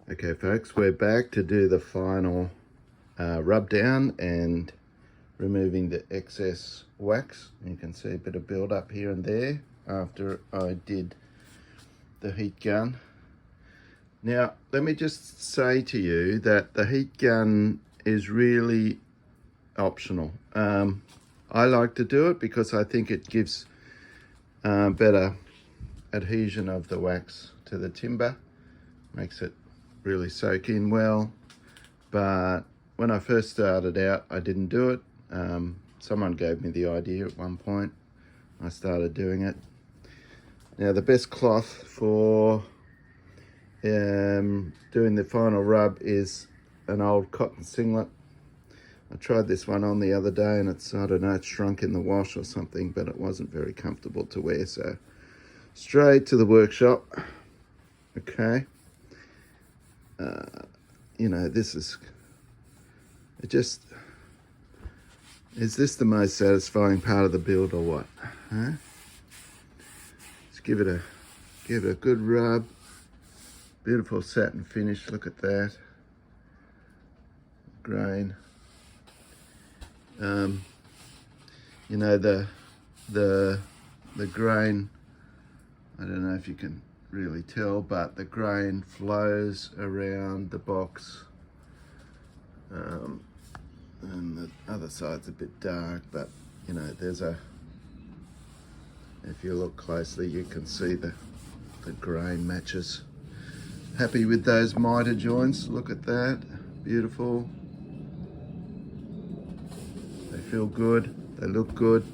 Okay folks, we're back to do the final rub down and removing the excess wax. You can see a bit of build up here and there after I did the heat gun. Now let me just say to you that the heat gun is really optional. I like to do it because I think it gives better adhesion of the wax to the timber, makes it really soak in well. But when I first started out, I didn't do it. Someone gave me the idea at one point. I started doing it. Now the best cloth for doing the final rub is an old cotton singlet. I tried this one on the other day and it's, I don't know, it's shrunk in the wash or something, but it wasn't very comfortable to wear, so straight to the workshop. Okay. You know, this is, it just, is this the most satisfying part of the build or what? Huh? Let's give it a good rub. Beautiful satin finish, look at that. Grain. You know, the grain, I don't know if you can really tell, but the grain flows around the box, and the other side's a bit dark, but you know, there's a, if you look closely you can see the grain matches. Happy with those miter joints, look at that, beautiful. They feel good, they look good.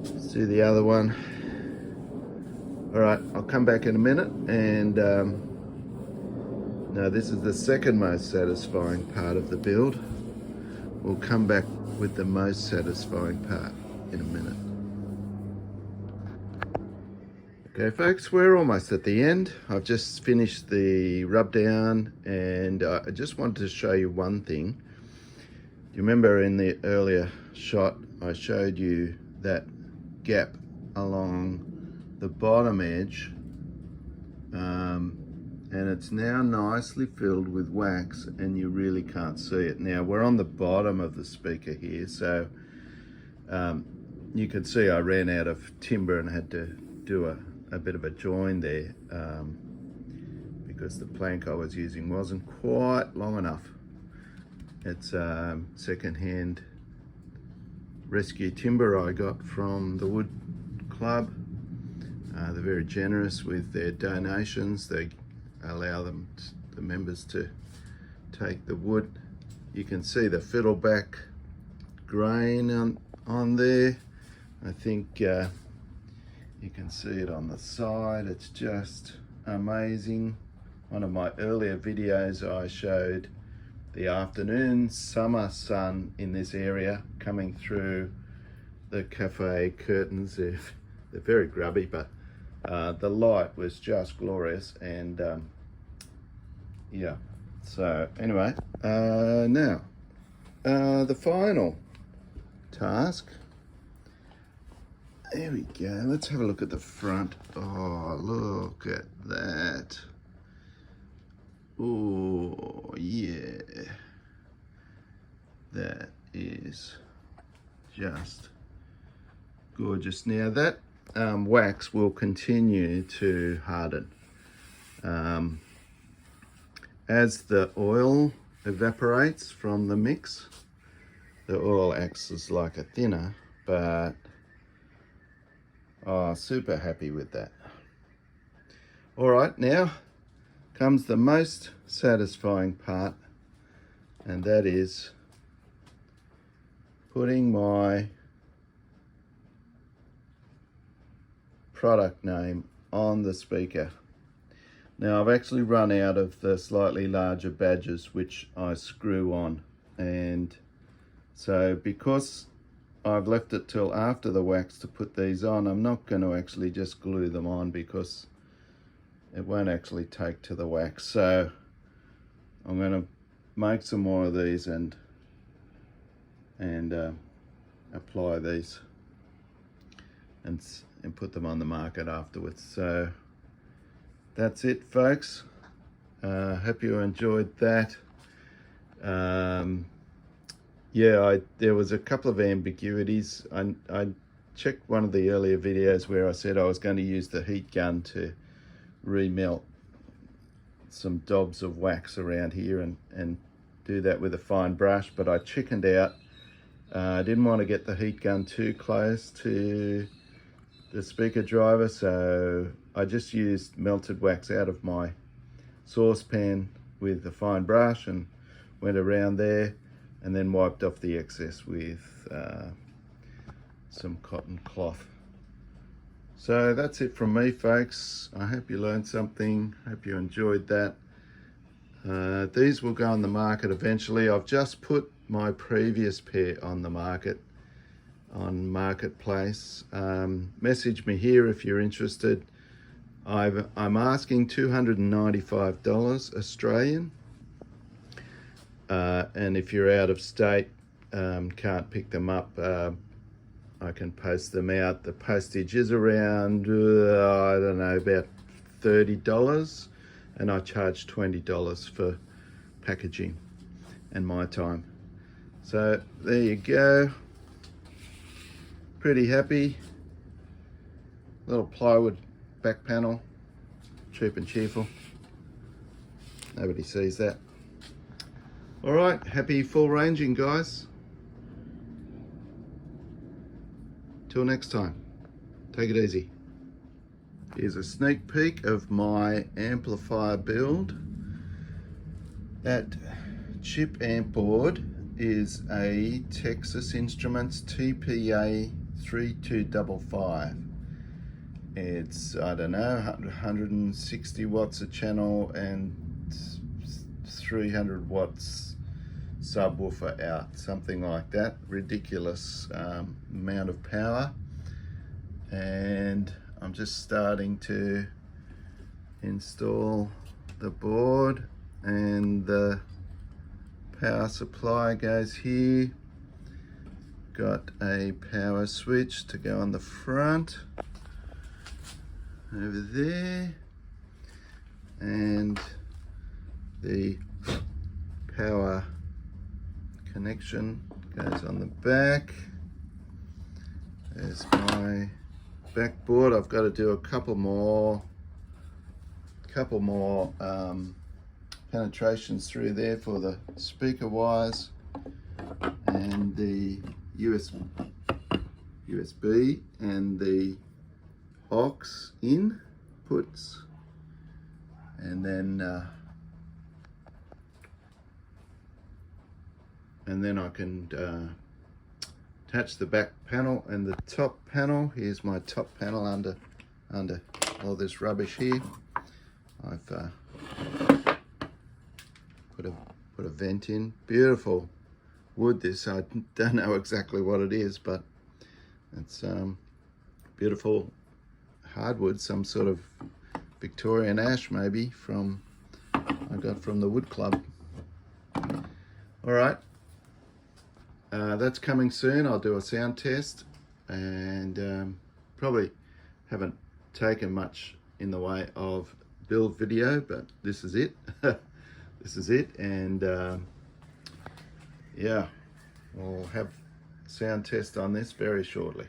Let's do the other one. All right, I'll come back in a minute and now this is the second most satisfying part of the build. We'll come back with the most satisfying part in a minute. Okay folks, we're almost at the end. I've just finished the rub down and I just wanted to show you one thing. You remember in the earlier shot I showed you that gap along the bottom edge, and it's now nicely filled with wax and you really can't see it. Now we're on the bottom of the speaker here, so you can see I ran out of timber and had to do a bit of a join there because the plank I was using wasn't quite long enough. It's second-hand rescue timber I got from the wood club. They're very generous with their donations. They allow them, the members, to take the wood. You can see the fiddleback grain on there. I think you can see it on the side. It's just amazing. One of my earlier videos I showed the afternoon summer sun in this area coming through the cafe curtains. They're very grubby, but the light was just glorious. And yeah, so anyway, now the final task. There we go. Let's have a look at the front. Oh, look at that. Oh yeah, that is just gorgeous. Now that wax will continue to harden as the oil evaporates from the mix. The oil acts as like a thinner, but oh, super happy with that. All right, now comes the most satisfying part, and that is putting my product name on the speaker. Now I've actually run out of the slightly larger badges which I screw on, and so because I've left it till after the wax to put these on, I'm not going to actually just glue them on because it won't actually take to the wax. So I'm going to make some more of these and apply these and put them on the market afterwards. So that's it, folks. Hope you enjoyed that. Yeah, there was a couple of ambiguities. I checked one of the earlier videos where I said I was going to use the heat gun to remelt some dobs of wax around here and do that with a fine brush, but I chickened out. I didn't want to get the heat gun too close to the speaker driver, so I just used melted wax out of my saucepan with a fine brush and went around there, and then wiped off the excess with some cotton cloth. So that's it from me, folks. I hope you learned something. Hope you enjoyed that. These will go on the market eventually. I've just put my previous pair on the market on Marketplace. Message me here if you're interested. I'm asking $295 Australian. And if you're out of state, can't pick them up, I can post them out. The postage is around, I don't know, about $30, and I charge $20 for packaging and my time. So there you go. Pretty happy. Little plywood back panel, cheap and cheerful. Nobody sees that. All right, happy full ranging, guys. Till next time, take it easy. Here's a sneak peek of my amplifier build. That chip amp board is a Texas Instruments TPA 3255. It's, I don't know, 160 watts a channel and 300 watts subwoofer out, something like that. Ridiculous amount of power. And I'm just starting to install the board, and the power supply goes here. Got a power switch to go on the front over there, and the power connection goes on the back. There's my backboard. I've got to do a couple more penetrations through there for the speaker wires and the USB and the aux inputs, and then I can attach the back panel and the top panel. Here's my top panel under all this rubbish here. I've put a vent in. Beautiful wood this. I don't know exactly what it is, but it's beautiful hardwood, some sort of Victorian ash maybe I got from the wood club. All right. That's coming soon. I'll do a sound test, and probably haven't taken much in the way of build video, but this is it. This is it, and yeah, we'll have sound test on this very shortly.